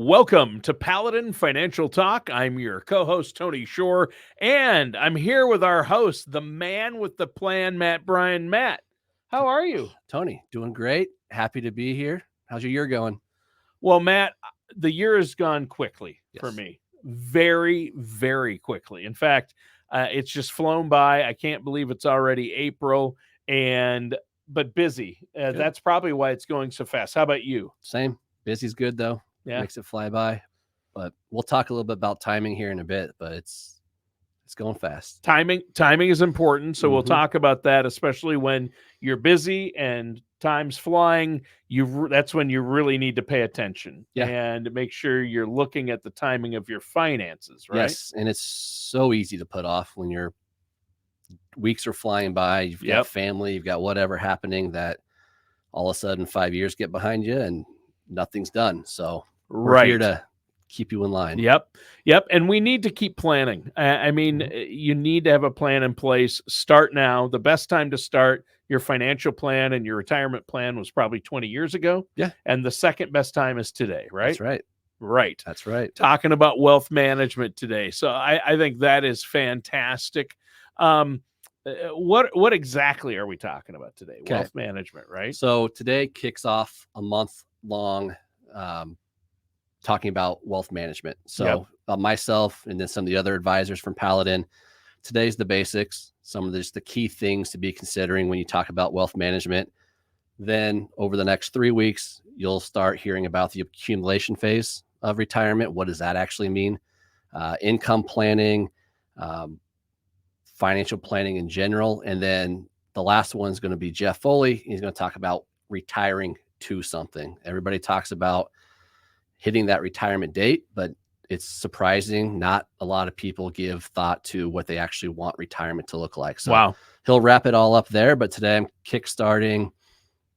Welcome to Paladin Financial Talk. I'm your co-host, Tony Shore, and I'm here with our host, the man with the plan, Matt Bryant. Matt, how are you? Tony, doing great. Happy to be here. How's your year going? Well, Matt, the year has gone quickly for Yes. me. Very, very quickly. In fact, it's just flown by. I can't believe it's already April, but busy. That's probably why it's going so fast. How about you? Same. Busy's good though. Yeah. Makes it fly by. But we'll talk a little bit about timing here in a bit, but it's going fast. Timing is important, so we'll talk about that, especially when you're busy and time's flying. That's when you really need to pay attention and make sure you're looking at the timing of your finances, right? Yes, and it's so easy to put off when your weeks are flying by. You've got family, you've got whatever happening that all of a sudden 5 years get behind you and nothing's done. So we're here to keep you in line. Yep. And we need to keep planning. I mean, you need to have a plan in place. Start now. The best time to start your financial plan and your retirement plan was probably 20 years ago. Yeah. And the second best time is today, right? That's right. Right. That's right. Talking about wealth management today. So I think that is fantastic. What exactly are we talking about today? Okay. Wealth management, right? So today kicks off a month-long talking about wealth management. So myself and then some of the other advisors from Paladin, today's the basics, some of the key things to be considering when you talk about wealth management. Then over the next 3 weeks, you'll start hearing about the accumulation phase of retirement. What does that actually mean? Income planning, financial planning in general. And then the last one is going to be Jeff Foley. He's going to talk about retiring to something. Everybody talks about hitting that retirement date, but it's surprising. Not a lot of people give thought to what they actually want retirement to look like. So he'll wrap it all up there. But today I'm kickstarting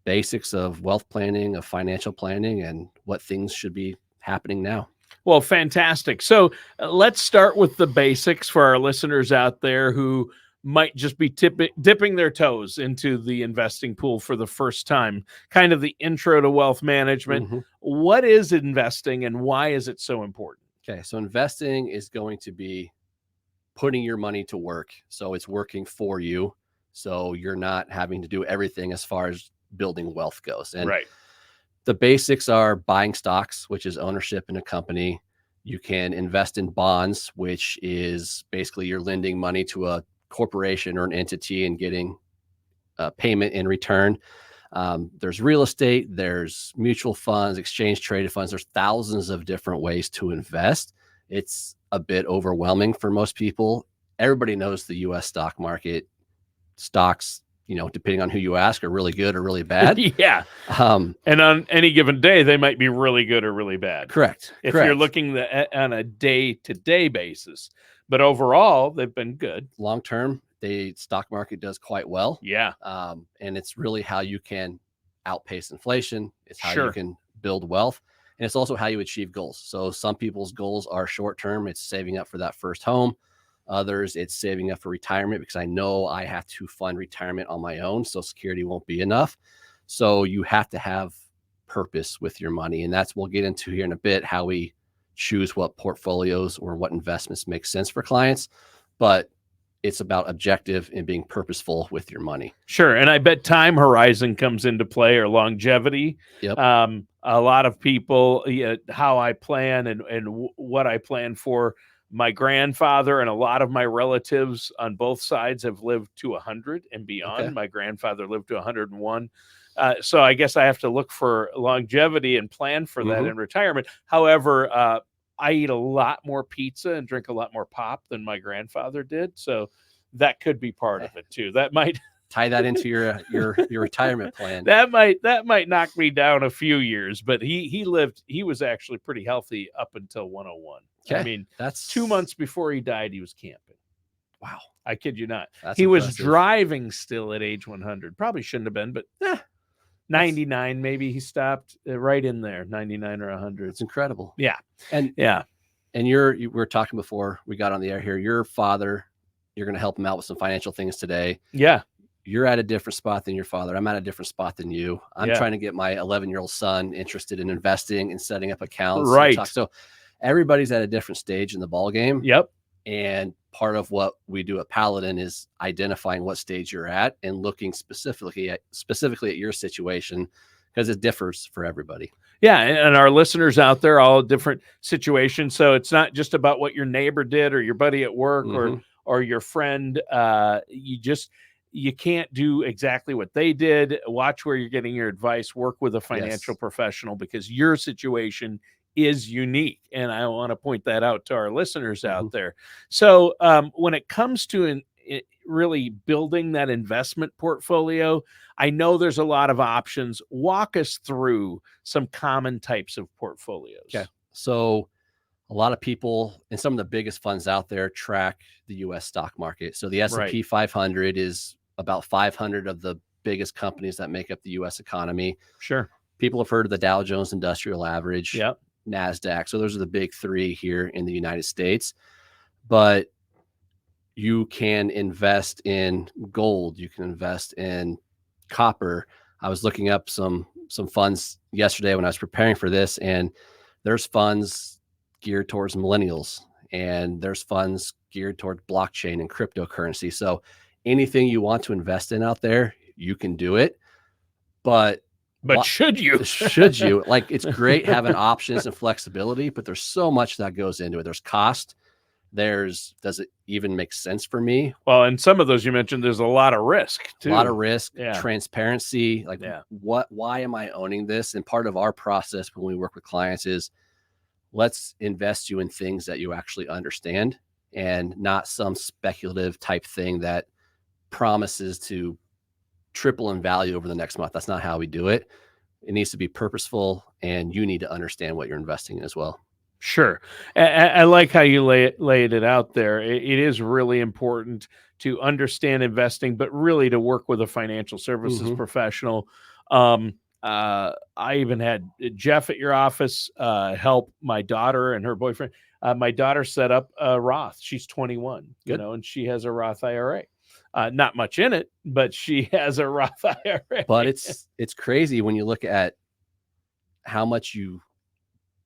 basics of wealth planning, of financial planning, and what things should be happening now. Well, fantastic. So let's start with the basics for our listeners out there who might just be dipping their toes into the investing pool for the first time, kind of the intro to wealth management. What is investing and why is it so important? Okay, so investing is going to be putting your money to work. So it's working for you. So you're not having to do everything as far as building wealth goes. And the basics are buying stocks, which is ownership in a company. You can invest in bonds, which is basically you're lending money to a corporation or an entity and getting a payment in return. There's real estate, there's mutual funds, exchange traded funds. There's thousands of different ways to invest. It's a bit overwhelming for most people. Everybody knows the US stock market. Stocks, depending on who you ask, are really good or really bad. And on any given day, they might be really good or really bad. Correct. If you're looking on a day-to-day basis. But overall, they've been good. Long term, the stock market does quite well. Yeah. And it's really how you can outpace inflation. It's how you can build wealth. And it's also how you achieve goals. So some people's goals are short term. It's saving up for that first home. Others, it's saving up for retirement because I know I have to fund retirement on my own. Social Security won't be enough. So you have to have purpose with your money. And we'll get into here in a bit, how we choose what portfolios or what investments make sense for clients. But it's about objective and being purposeful with your money. Sure. And I bet time horizon comes into play, or longevity. A lot of people, how I plan and what I plan for. My grandfather and a lot of my relatives on both sides have lived to 100 and beyond. My grandfather lived to 101. So I guess I have to look for longevity and plan for that in retirement. However, I eat a lot more pizza and drink a lot more pop than my grandfather did. So that could be part of it too. That might tie that into your retirement plan. That might knock me down a few years, but he was actually pretty healthy up until 101. Okay. I mean, that's 2 months before he died, he was camping. Wow. I kid you not. That's impressive. Was driving still at age 100. Probably shouldn't have been, but 99 maybe he stopped right in there, 99 or 100. It's incredible. Yeah. And we were talking before we got on the air here. Your father, you're going to help him out with some financial things today. Yeah. you're at a different spot than your father. I'm at a different spot than you. I'm trying to get my 11-year-old son interested in investing and setting up accounts. Right. So everybody's at a different stage in the ball game. Yep. And part of what we do at Paladin is identifying what stage you're at and looking specifically at your situation, because it differs for everybody. Yeah, and our listeners out there, all different situations. So it's not just about what your neighbor did or your buddy at work or your friend. You can't do exactly what they did. Watch where you're getting your advice. Work with a financial professional, because your situation is unique. And I want to point that out to our listeners out there. So when it comes to really building that investment portfolio, I know there's a lot of options. Walk us through some common types of portfolios. Okay. So a lot of people and some of the biggest funds out there track the U.S. stock market. So the S&P 500 is about 500 of the biggest companies that make up the U.S. economy. Sure. People have heard of the Dow Jones Industrial Average, NASDAQ. So those are the big three here in the United States. But you can invest in gold. You can invest in copper. I was looking up some funds yesterday when I was preparing for this, and there's funds geared towards millennials, and there's funds geared toward blockchain and cryptocurrency. So anything you want to invest in out there, you can do it. But should you? Should you? Like, it's great having options and flexibility, but there's so much that goes into it. There's cost. Does it even make sense for me? Well, and some of those you mentioned, there's a lot of risk too. A lot of risk, transparency. Like, why am I owning this? And part of our process when we work with clients is, let's invest you in things that you actually understand, and not some speculative type thing that promises to triple in value over the next month. That's not how we do it. It needs to be purposeful, and you need to understand what you're investing in as well. Sure. I like how you laid it out there. It is really important to understand investing, but really to work with a financial services professional. I even had Jeff at your office help my daughter and her boyfriend. My daughter set up a Roth. She's 21, and she has a Roth IRA. Not much in it, but she has a Roth IRA. But it's crazy when you look at how much you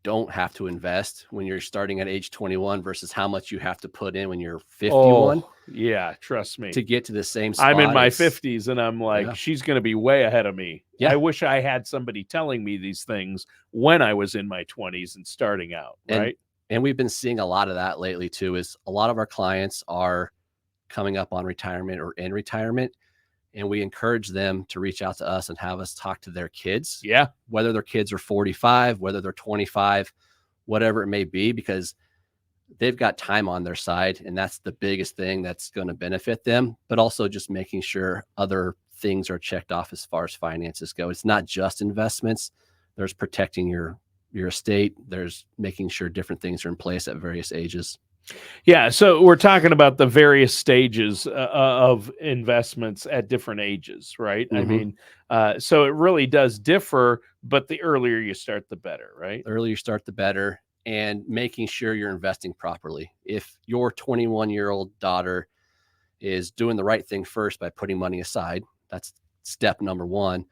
don't have to invest when you're starting at age 21 versus how much you have to put in when you're 51. Oh, yeah, trust me. To get to the same spot. I'm in my 50s, and I'm like, she's going to be way ahead of me. Yeah. I wish I had somebody telling me these things when I was in my 20s and starting out, right? And we've been seeing a lot of that lately too, is a lot of our clients are coming up on retirement or in retirement, and we encourage them to reach out to us and have us talk to their kids. Yeah. Whether their kids are 45, whether they're 25, whatever it may be, because they've got time on their side, and that's the biggest thing that's going to benefit them. But also just making sure other things are checked off as far as finances go. It's not just investments. There's protecting your estate. There's making sure different things are in place at various ages. Yeah, so we're talking about the various stages of investments at different ages, right? I mean, so it really does differ, but the earlier you start, the better, right? The earlier you start, the better, and making sure you're investing properly. If your 21-year-old daughter is doing the right thing first by putting money aside, that's step number one.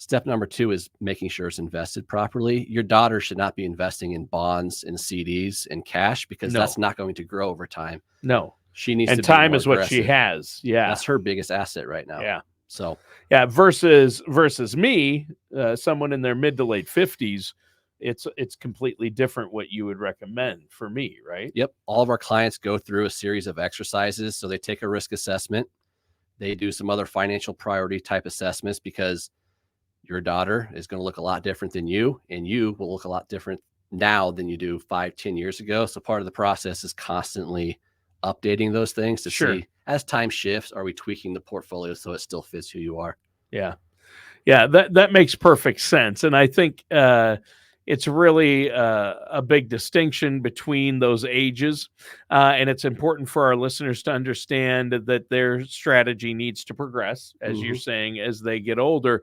Step number two is making sure it's invested properly. Your daughter should not be investing in bonds and CDs and cash, because that's not going to grow over time. No. She needs to be time is what she has. Yeah. That's her biggest asset right now. Yeah. So, yeah, versus me, someone in their mid to late 50s, it's completely different what you would recommend for me, right? Yep. All of our clients go through a series of exercises. So they take a risk assessment. They do some other financial priority type assessments, because your daughter is going to look a lot different than you, and you will look a lot different now than you do 5-10 years ago. So part of the process is constantly updating those things to see, as time shifts, are we tweaking the portfolio so it still fits who you are? Yeah. Yeah. That makes perfect sense. And I think it's really a big distinction between those ages. And it's important for our listeners to understand that their strategy needs to progress, as you're saying, as they get older.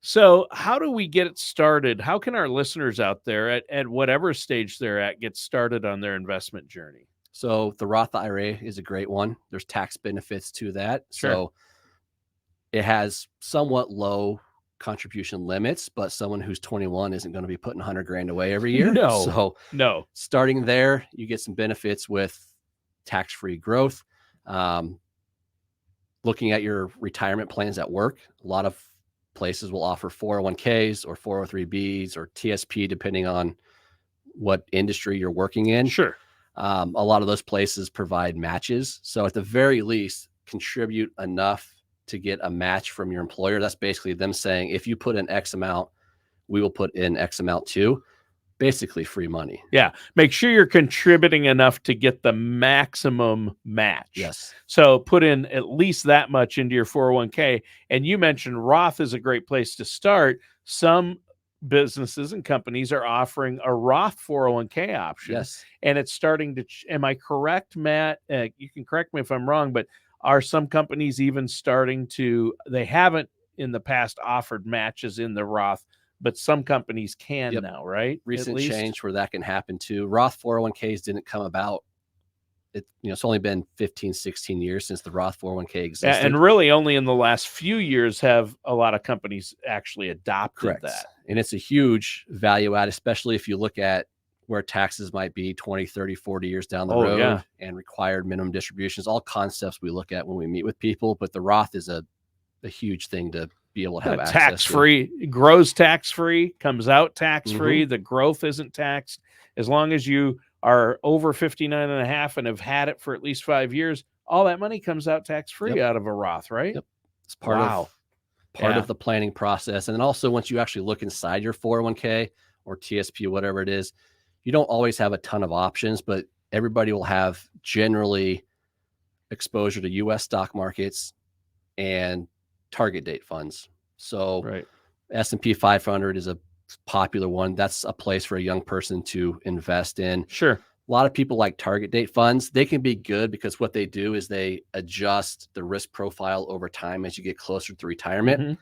So how do we get it started? How can our listeners out there at whatever stage they're at get started on their investment journey? So the Roth IRA is a great one. There's tax benefits to that. Sure. So it has somewhat low contribution limits, but someone who's 21 isn't going to be putting 100 grand away every year. No, So starting there, you get some benefits with tax-free growth. Looking at your retirement plans at work, a lot of places will offer 401ks or 403bs or TSP, depending on what industry you're working in. Sure. A lot of those places provide matches. So at the very least, contribute enough to get a match from your employer. That's basically them saying, if you put in X amount, we will put in X amount too. Basically free money. Yeah. Make sure you're contributing enough to get the maximum match. Yes. So put in at least that much into your 401k. And you mentioned Roth is a great place to start. Some businesses and companies are offering a Roth 401k option. Yes. And it's starting to, am I correct, Matt? You can correct me if I'm wrong, but are some companies even starting to, they haven't in the past offered matches in the Roth, but some companies can now, right? Recent change where that can happen too. Roth 401ks didn't come about. It's only been 15, 16 years since the Roth 401k existed. Yeah, and really only in the last few years have a lot of companies actually adopted that. And it's a huge value add, especially if you look at where taxes might be 20, 30, 40 years down the road and required minimum distributions, all concepts we look at when we meet with people. But the Roth is a huge thing to be able to have access tax-free, grows tax-free, comes out tax-free. The growth isn't taxed. As long as you are over 59 and a half and have had it for at least 5 years, all that money comes out tax-free out of a Roth, right? It's part of the planning process. And then also once you actually look inside your 401k or TSP, whatever it is, you don't always have a ton of options, but everybody will have generally exposure to U.S. stock markets and target date funds. So S&P 500 is a popular one. That's a place for a young person to invest in. Sure. A lot of people like target date funds. They can be good because what they do is they adjust the risk profile over time as you get closer to retirement.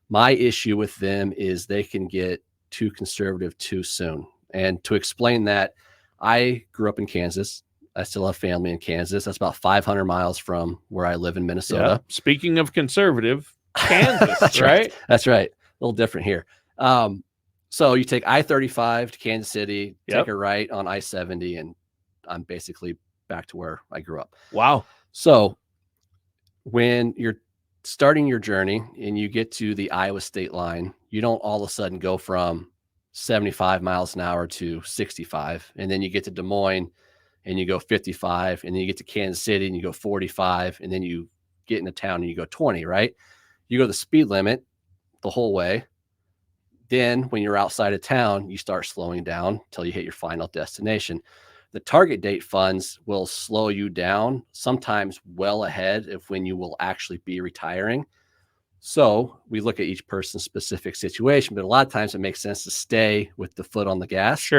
My issue with them is they can get too conservative too soon. And to explain that, I grew up in Kansas. I still have family in Kansas. That's about 500 miles from where I live in Minnesota. Speaking of conservative, Kansas, That's right? That's right. A little different here. So you take I-35 to Kansas City, take a right on I-70, and I'm basically back to where I grew up. Wow. So when you're starting your journey and you get to the Iowa state line, you don't all of a sudden go from 75 miles an hour to 65. And then you get to Des Moines and you go 55. And then you get to Kansas City and you go 45. And then you get into town and you go 20, right? You go the speed limit the whole way. Then when you're outside of town, you start slowing down until you hit your final destination. The target date funds will slow you down, sometimes well ahead of when you will actually be retiring. So we look at each person's specific situation, but a lot of times it makes sense to stay with the foot on the gas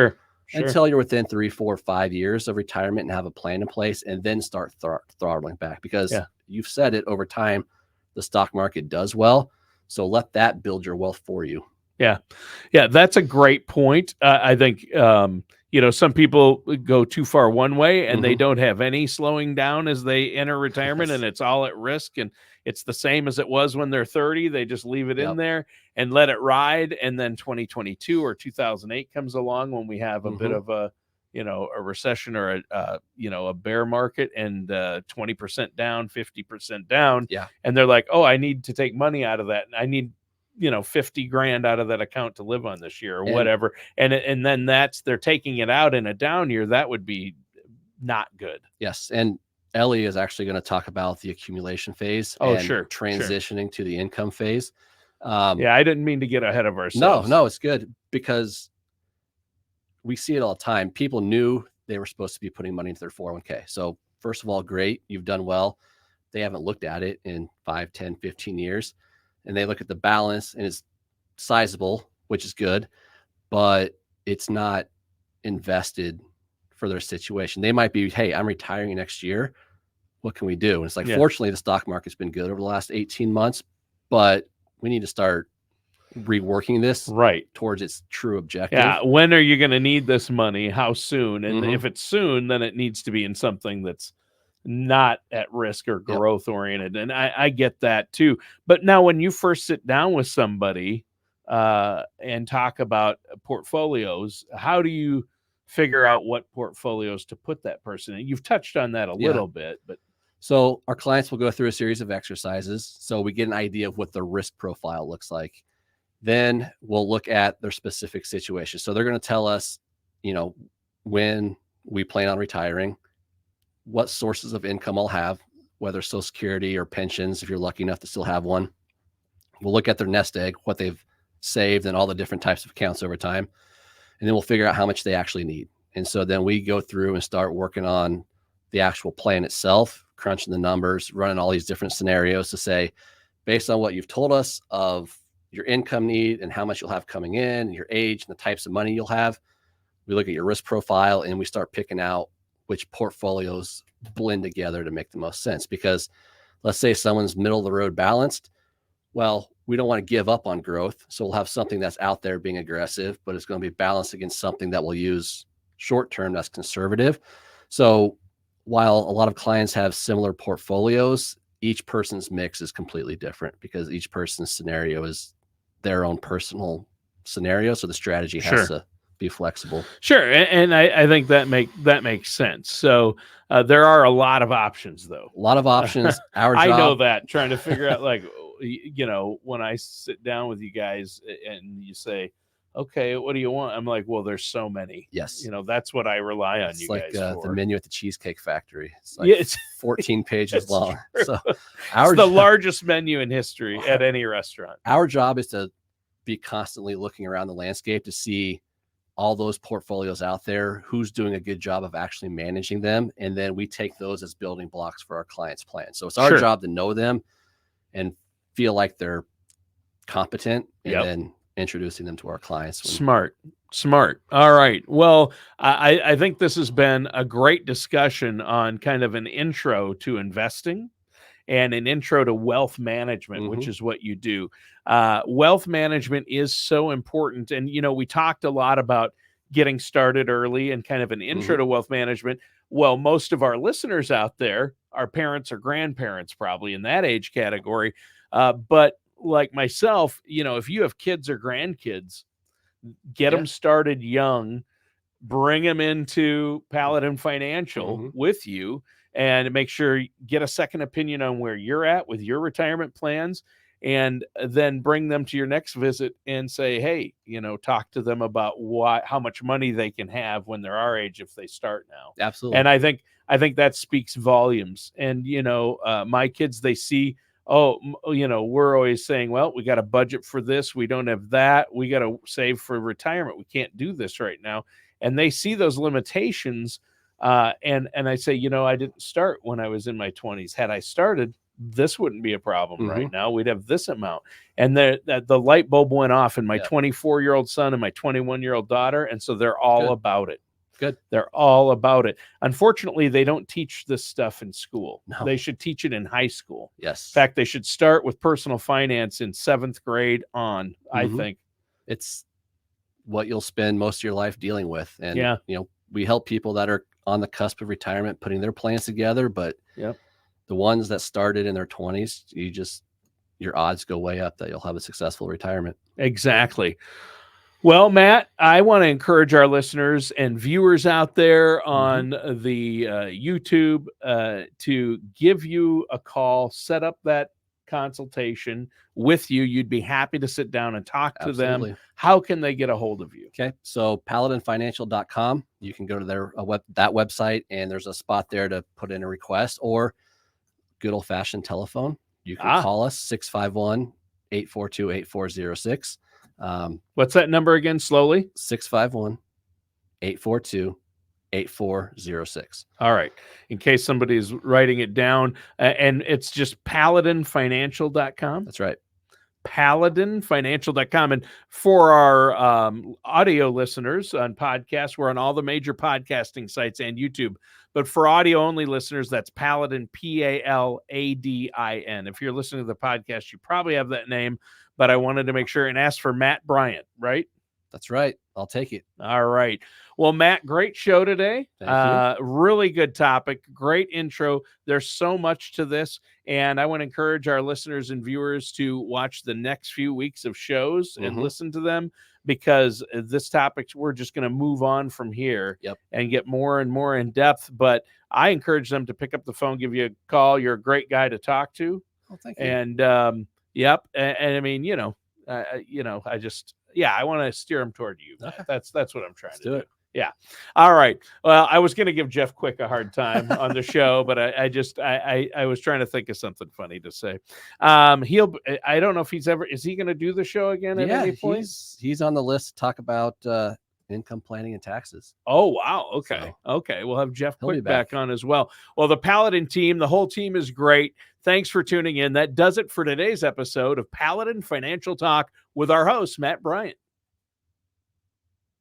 until you're within 3, 4, 5 years of retirement and have a plan in place, and then start throttling back because you've said it, over time, the stock market does well. So let that build your wealth for you. Yeah. That's a great point. I think, some people go too far one way and they don't have any slowing down as they enter retirement and it's all at risk. And it's the same as it was when they're 30. They just leave it in there and let it ride. And then 2022 or 2008 comes along when we have a bit of a recession or a bear market and 20% down, 50% down. And they're like, oh, I need to take money out of that. I need 50 grand out of that account to live on this year or whatever. And then they're taking it out in a down year. That would be not good. Yes. And Ellie is actually going to talk about the accumulation phase transitioning to the income phase. I didn't mean to get ahead of ourselves. No, it's good because we see it all the time. People knew they were supposed to be putting money into their 401k. So first of all, great. You've done well. They haven't looked at it in 5, 10, 15 years. And they look at the balance and it's sizable, which is good, but it's not invested for their situation. They might be, hey, I'm retiring next year. What can we do? And it's like, fortunately, the stock market's been good over the last 18 months, but we need to start reworking this towards its true objective. When are you going to need this money? How soon? And if it's soon, then it needs to be in something that's not at risk or growth oriented. And I get that too. But now when you first sit down with somebody and talk about portfolios, how do you figure out what portfolios to put that person in? You've touched on that a little bit, but. So our clients will go through a series of exercises. So we get an idea of what the risk profile looks like. Then we'll look at their specific situation. So they're going to tell us, when we plan on retiring, what sources of income I'll have, whether Social Security or pensions, if you're lucky enough to still have one. We'll look at their nest egg, what they've saved and all the different types of accounts over time. And then we'll figure out how much they actually need. And so then we go through and start working on the actual plan itself, crunching the numbers, running all these different scenarios to say, based on what you've told us of your income need and how much you'll have coming in, your age and the types of money you'll have, we look at your risk profile and we start picking out which portfolios blend together to make the most sense. Because let's say someone's middle of the road balanced. Well, we don't want to give up on growth. So we'll have something that's out there being aggressive, but it's going to be balanced against something that we'll use short term that's conservative. So while a lot of clients have similar portfolios, each person's mix is completely different because each person's scenario is their own personal scenario. So the strategy has to be flexible. Sure. And I think that makes sense. So there are a lot of options, though. A lot of options. Our job, I know that, trying to figure out, like, when I sit down with you guys and you say, okay, what do you want? I'm like, well, there's so many. Yes. That's what I rely on it's you like, guys for. The menu at the Cheesecake Factory. It's like it's 14 pages long. True. So it's the largest menu in history at any restaurant. Our job is to be constantly looking around the landscape to see all those portfolios out there, who's doing a good job of actually managing them. And then we take those as building blocks for our clients' plan. So it's our job to know them and feel like they're competent and then introducing them to our clients. Smart. All right. Well, I think this has been a great discussion on kind of an intro to investing and an intro to wealth management, which is what you do. Wealth management is so important. And, we talked a lot about getting started early and kind of an intro to wealth management. Well, most of our listeners out there are parents or grandparents, probably in that age category. But like myself, if you have kids or grandkids, get them started young, bring them into Paladin Financial with you, and make sure you get a second opinion on where you're at with your retirement plans, and then bring them to your next visit and say, hey, talk to them about how much money they can have when they're our age if they start now. Absolutely. And I think that speaks volumes. And, my kids, they see, we're always saying, well, we got a budget for this. We don't have that. We got to save for retirement. We can't do this right now. And they see those limitations. And I say, I didn't start when I was in my 20s. Had I started, this wouldn't be a problem right now. We'd have this amount. And the light bulb went off in my 24-year-old son and my 21-year-old daughter. And so they're all about it. Good. They're all about it. Unfortunately, they don't teach this stuff in school. No. They should teach it in high school. Yes. In fact, they should start with personal finance in 7th grade on, I think. It's what you'll spend most of your life dealing with. And, we help people that are on the cusp of retirement, putting their plans together. But the ones that started in their 20s, your odds go way up that you'll have a successful retirement. Exactly. Well, Matt, I want to encourage our listeners and viewers out there on the YouTube to give you a call, set up that consultation with you. You'd be happy to sit down and talk to them. How can they get a hold of you? Okay. So paladinfinancial.com, you can go to that website, and there's a spot there to put in a request, or good old fashioned telephone. You can call us 651-842-8406. What's that number again? Slowly. 651-842-8406. All right. In case somebody's writing it down, and it's just paladinfinancial.com. That's right. paladinfinancial.com. And for our audio listeners on podcasts, we're on all the major podcasting sites and YouTube. But for audio only listeners, that's Paladin, Paladin. If you're listening to the podcast, you probably have that name, but I wanted to make sure and ask for Matt Bryant, right? That's right. I'll take it. All right. Well, Matt, great show today. Thank you. Really good topic. Great intro. There's so much to this. And I want to encourage our listeners and viewers to watch the next few weeks of shows and listen to them, because this topic, we're just going to move on from here and get more and more in depth. But I encourage them to pick up the phone, give you a call. You're a great guy to talk to. Oh, thank you. And and I mean, I want to steer them toward you. Okay. That's what I'm trying to do. Yeah. All right. Well, I was going to give Jeff Quick a hard time on the show, but I was trying to think of something funny to say. I don't know if is he going to do the show again at any point? He's on the list to talk about income planning and taxes. Oh, wow. Okay. Okay. We'll have Jeff Quick back on as well. Well, the Paladin team, the whole team is great. Thanks for tuning in. That does it for today's episode of Paladin Financial Talk with our host, Matt Bryant.